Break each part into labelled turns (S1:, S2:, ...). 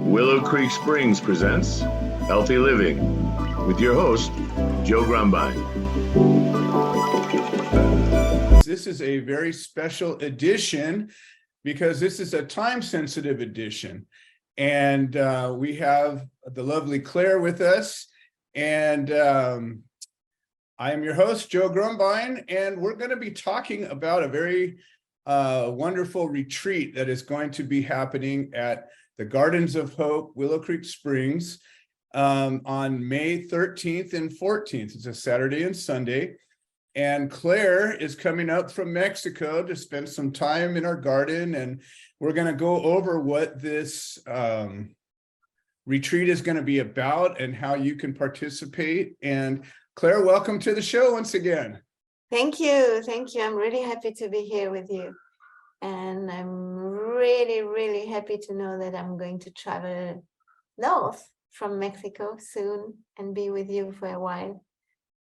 S1: Willow Creek Springs presents Healthy Living with your host, Joe Grumbine.
S2: This is a very special edition because this is a time-sensitive edition. And we have the lovely Claire with us. And I am your host, Joe Grumbine, and we're going to be talking about a very wonderful retreat that is going to be happening at the Gardens of Hope, Willow Creek Springs, on May 13th and 14th. It's a Saturday and Sunday. And Claire is coming up from Mexico to spend some time in our garden. And we're going to go over what this retreat is going to be about and how you can participate. And Claire, welcome to the show once again.
S3: Thank you. Thank you. I'm really happy to be here with you. And I'm really happy to know that I'm going to travel north from Mexico soon and be with you for a while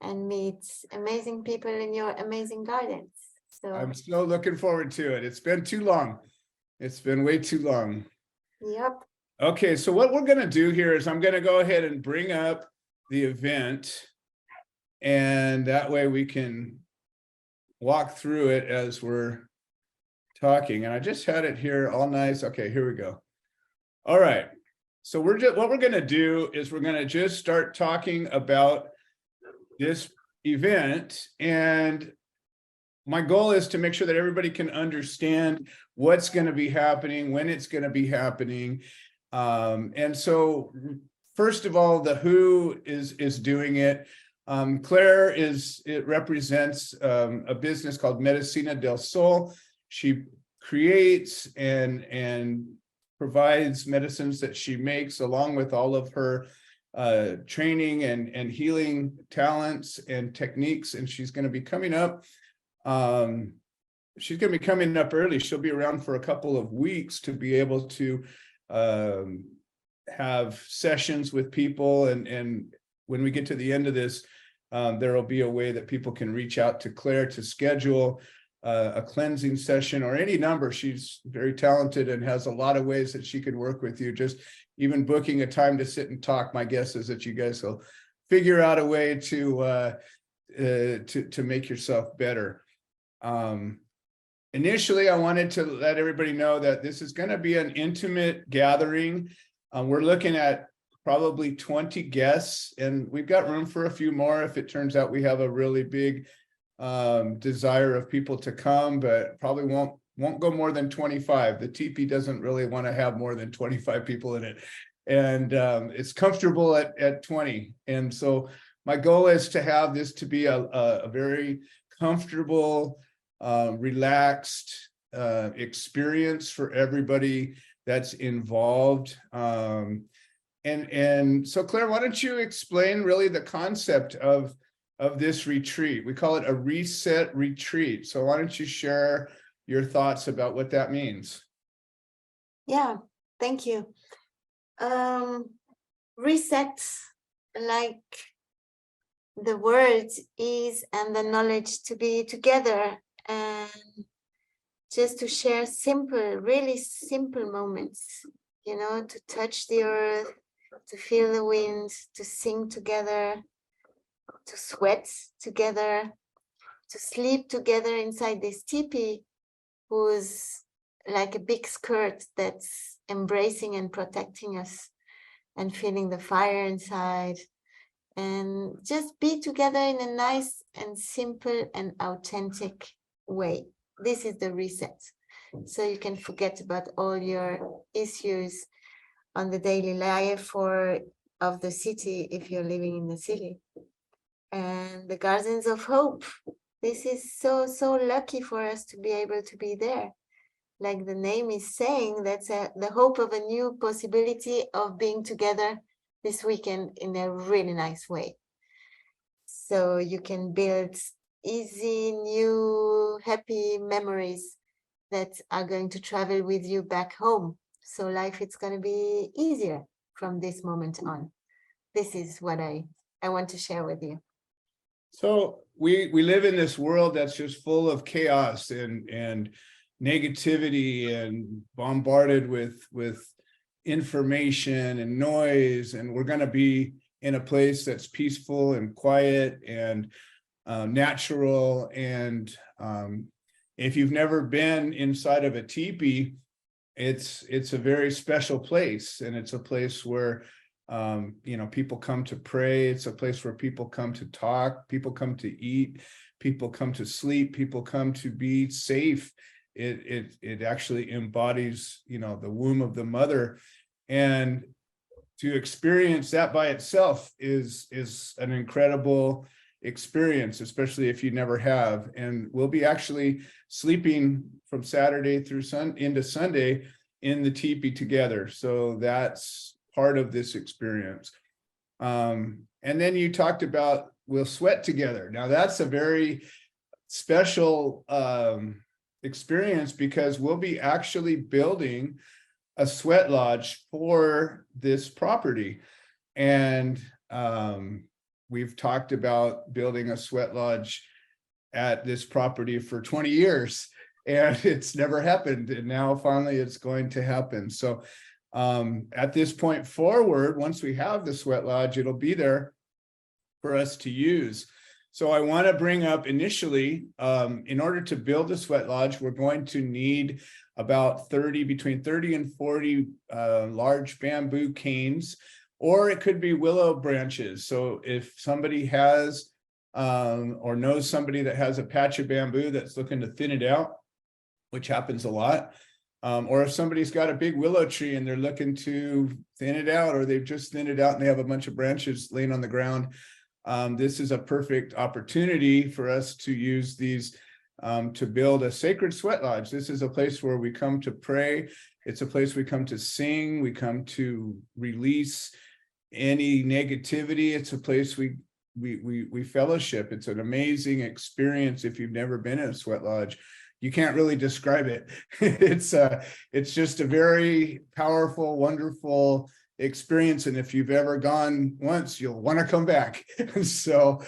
S3: and meet amazing people in your amazing gardens. So
S2: I'm so looking forward to it. It's been too long. It's been way too long.
S3: Yep.
S2: Okay, so what we're going to do here is I'm going to go ahead and bring up the event, and that way we can walk through it as we're talking. And I just had it here all nice. Okay, here we go. All right. So what we're going to do is we're going to just start talking about this event. And my goal is to make sure that everybody can understand what's going to be happening, when it's going to be happening. And so first of all, the who is doing it. Claire it represents a business called Medicina Del Sol. She creates and provides medicines that she makes along with all of her training and healing talents and techniques. And she's going to be coming up. She's going to be coming up early. She'll be around for a couple of weeks to be able to have sessions with people. And when we get to the end of this, there will be a way that people can reach out to Claire to schedule a cleansing session or any number. She's very talented and has a lot of ways that she can work with you. Just even booking a time to sit and talk. My guess is that you guys will figure out a way to make yourself better. Initially, I wanted to let everybody know that this is going to be an intimate gathering. We're looking at probably 20 guests, and we've got room for a few more if it turns out we have a really big desire of people to come, but probably won't go more than 25. The teepee doesn't really want to have more than 25 people in it, and it's comfortable at 20. And so my goal is to have this to be a very comfortable, relaxed experience for everybody that's involved. And so Claire, why don't you explain really the concept of this retreat? We call it a reset retreat. So why don't you share your thoughts about what that means?
S3: Yeah, thank you. Reset, like the word is, and the knowledge to be together and just to share really simple moments, to touch the earth, to feel the wind, to sing together, to sweat together, to sleep together inside this teepee, who's like a big skirt that's embracing and protecting us, and feeling the fire inside, and just be together in a nice and simple and authentic way. This is the reset. So you can forget about all your issues on the daily life or of the city if you're living in the city. And the Gardens of Hope, this is so lucky for us to be able to be there. Like the name is saying, that's the hope of a new possibility of being together this weekend in a really nice way. So you can build easy, new, happy memories that are going to travel with you back home. So life is going to be easier from this moment on. This is what I want to share with you.
S2: So we live in this world that's just full of chaos and negativity and bombarded with information and noise, and we're going to be in a place that's peaceful and quiet and natural. And if you've never been inside of a teepee, it's a very special place, and it's a place where people come to pray. It's a place where people come to talk, people come to eat, people come to sleep, people come to be safe. It actually embodies, the womb of the mother, and to experience that by itself is an incredible experience, especially if you never have. And we'll be actually sleeping from Saturday through into Sunday in the teepee together. So that's part of this experience. And then you talked about we'll sweat together. Now that's a very special experience, because we'll be actually building a sweat lodge for this property. And we've talked about building a sweat lodge at this property for 20 years, and it's never happened. And now finally it's going to happen. So at this point forward, once we have the sweat lodge, it'll be there for us to use. So I want to bring up initially, in order to build the sweat lodge, we're going to need about between 30 and 40 large bamboo canes, or it could be willow branches. So if somebody has or knows somebody that has a patch of bamboo that's looking to thin it out, which happens a lot, or if somebody's got a big willow tree and they're looking to thin it out, or they've just thinned it out and they have a bunch of branches laying on the ground, this is a perfect opportunity for us to use these to build a sacred sweat lodge. This is a place where we come to pray. It's a place we come to sing. We come to release any negativity. It's a place we fellowship. It's an amazing experience. If you've never been in a sweat lodge, you can't really describe it. It's just a very powerful, wonderful experience. And if you've ever gone once, you'll want to come back. So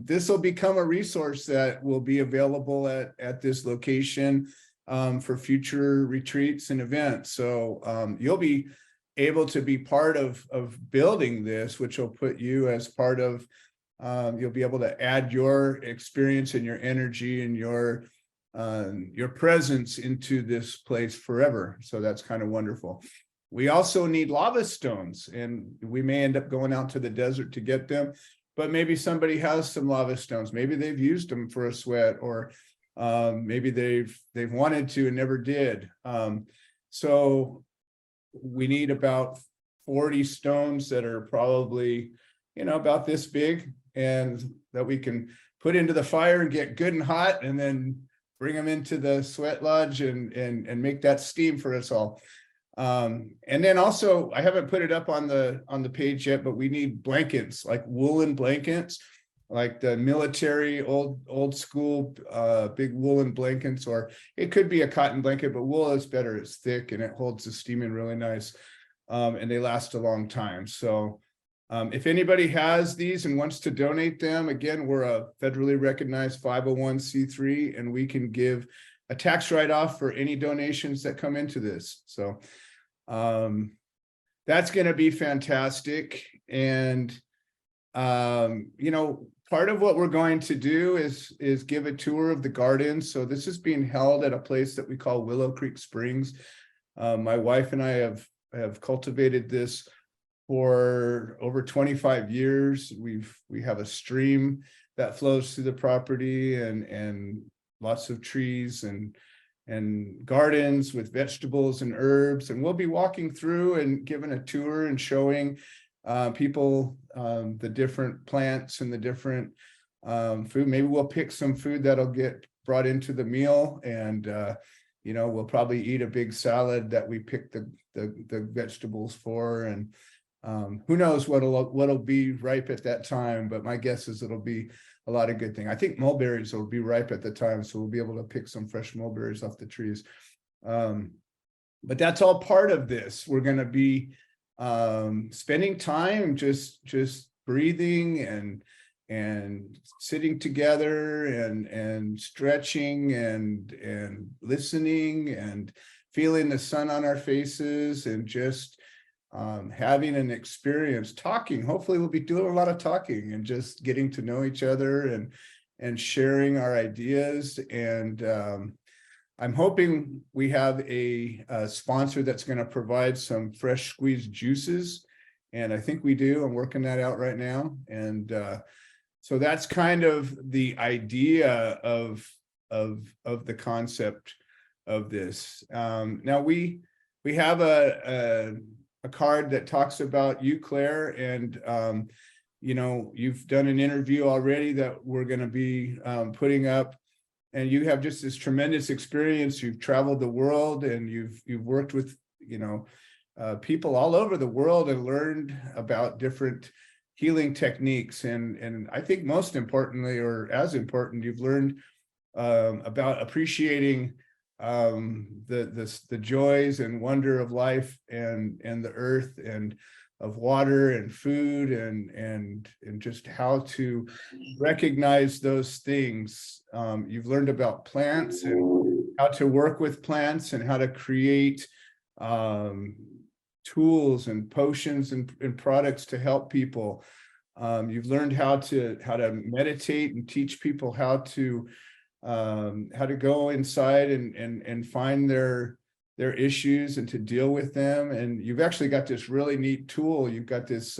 S2: this will become a resource that will be available at this location for future retreats and events. So you'll be able to be part of building this, which will put you as part of, you'll be able to add your experience and your energy and your presence into this place forever. So that's kind of wonderful. We also need lava stones, and we may end up going out to the desert to get them, but maybe somebody has some lava stones. Maybe they've used them for a sweat, or maybe they've wanted to and never did. So we need about 40 stones that are probably, about this big, and that we can put into the fire and get good and hot, and then bring them into the sweat lodge and make that steam for us all. And then also, I haven't put it up on the page yet, but we need blankets, like woolen blankets, like the military old school big woolen blankets, or it could be a cotton blanket, but wool is better. It's thick and it holds the steam in really nice, and they last a long time. So if anybody has these and wants to donate them, again, we're a federally recognized 501c3, and we can give a tax write-off for any donations that come into this. So that's going to be fantastic. And part of what we're going to do is give a tour of the gardens. So this is being held at a place that we call Willow Creek Springs. My wife and I have cultivated this for over 25 years. We have a stream that flows through the property, and lots of trees and gardens with vegetables and herbs. And we'll be walking through and giving a tour and showing people the different plants and the different food. Maybe we'll pick some food that'll get brought into the meal, and we'll probably eat a big salad that we picked the vegetables for. And who knows what'll be ripe at that time, but my guess is it'll be a lot of good thing. I think mulberries will be ripe at the time, so we'll be able to pick some fresh mulberries off the trees. But that's all part of this. We're going to be spending time just breathing and sitting together and stretching and listening and feeling the sun on our faces and just having an experience, talking. Hopefully we'll be doing a lot of talking and just getting to know each other and sharing our ideas. And I'm hoping we have a sponsor that's going to provide some fresh squeezed juices. And I think we do. I'm working that out right now. And so that's kind of the idea of the concept of this. Now we have a card that talks about you, Claire, and you know, you've done an interview already that we're going to be putting up, and you have just this tremendous experience. You've traveled the world, and you've worked with, you know, people all over the world and learned about different healing techniques, and I think most importantly, or as important, you've learned about appreciating the joys and wonder of life and the earth and of water and food and just how to recognize those things. You've learned about plants and how to work with plants and how to create tools and potions and products to help people. You've learned how to meditate and teach people how to go inside and find their issues and to deal with them. And you've actually got this really neat tool. You've got this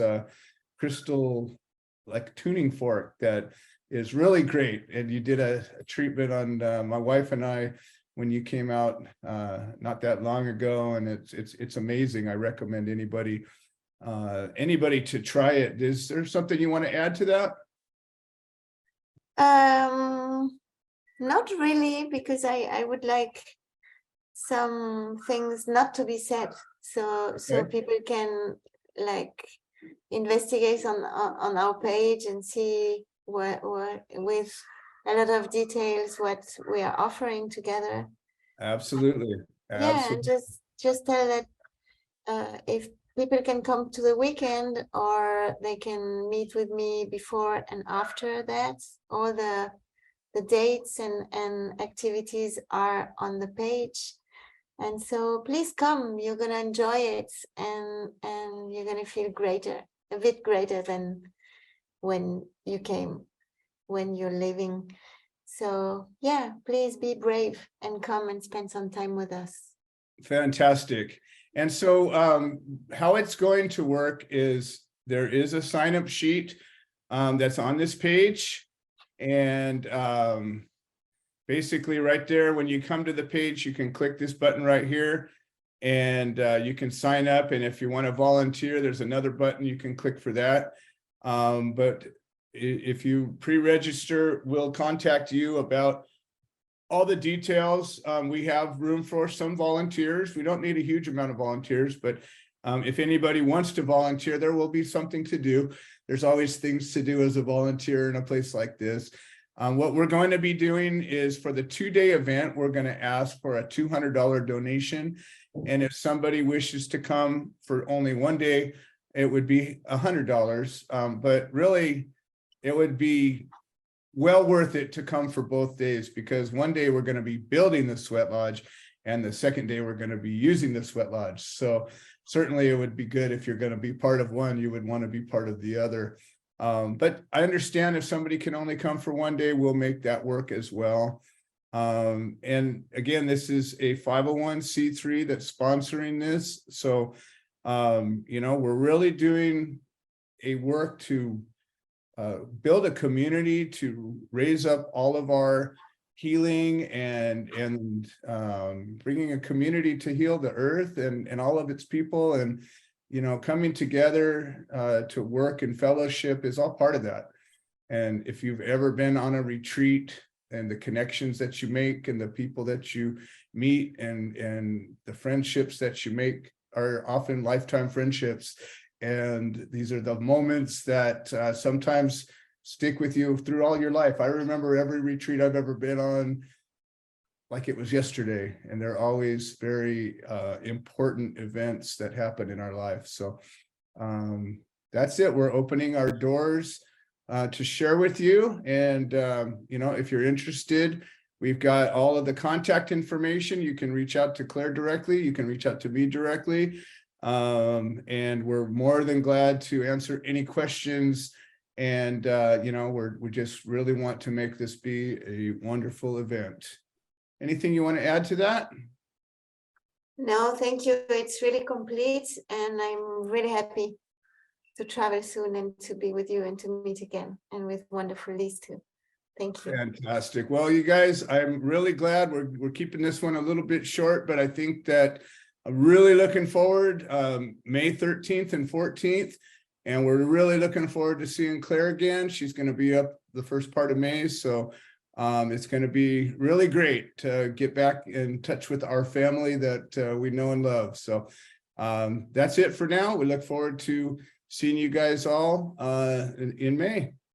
S2: crystal like tuning fork that is really great. And you did a treatment on my wife and I when you came out not that long ago, and it's amazing. I recommend anybody to try it. Is there something you want to add to that?
S3: Not really, because I would like some things not to be said, so people can like investigate on our page and see what with a lot of details what we are offering together.
S2: Absolutely.
S3: Yeah, and just tell that if people can come to the weekend, or they can meet with me before and after that. All the dates and activities are on the page, and so please come. You're gonna enjoy it, and you're gonna feel a bit greater than when you came, when you're living. So yeah, please be brave and come and spend some time with us.
S2: Fantastic. And so how it's going to work is there is a sign-up sheet that's on this page. And basically right there, when you come to the page, you can click this button right here, and you can sign up. And if you want to volunteer, there's another button you can click for that. But if you pre-register, we'll contact you about all the details. We have room for some volunteers. We don't need a huge amount of volunteers, but if anybody wants to volunteer, there will be something to do. There's always things to do as a volunteer in a place like this. What we're going to be doing is, for the 2-day event, we're going to ask for a $200 donation. And if somebody wishes to come for only 1 day, it would be $100. But really, it would be well worth it to come for both days, because 1 day we're going to be building the sweat lodge, and the second day we're going to be using the sweat lodge. So certainly it would be good, if you're going to be part of one, you would want to be part of the other. But I understand if somebody can only come for 1 day, we'll make that work as well. And again, this is a 501c3 that's sponsoring this. So, you know, we're really doing a work to build a community, to raise up all of our healing and bringing a community to heal the earth and all of its people. And, you know, coming together to work in fellowship is all part of that. And if you've ever been on a retreat, and the connections that you make and the people that you meet and the friendships that you make are often lifetime friendships. And these are the moments that sometimes stick with you through all your life. I remember every retreat I've ever been on like it was yesterday, and they're always very important events that happen in our life. So that's it. We're opening our doors to share with you. And, you know, if you're interested, We've got all of the contact information. You can reach out to Claire directly. You can reach out to me directly. And we're more than glad to answer any questions. And, you know, we just really want to make this be a wonderful event. Anything you want to add to that?
S3: No, thank you. It's really complete, and I'm really happy to travel soon and to be with you and to meet again, and with wonderful Liz too. Thank you.
S2: Fantastic. Well, you guys, I'm really glad we're keeping this one a little bit short, but I think that I'm really looking forward, May 13th and 14th. And we're really looking forward to seeing Claire again. She's going to be up the first part of May. So it's going to be really great to get back in touch with our family that we know and love. So that's it for now. We look forward to seeing you guys all in May.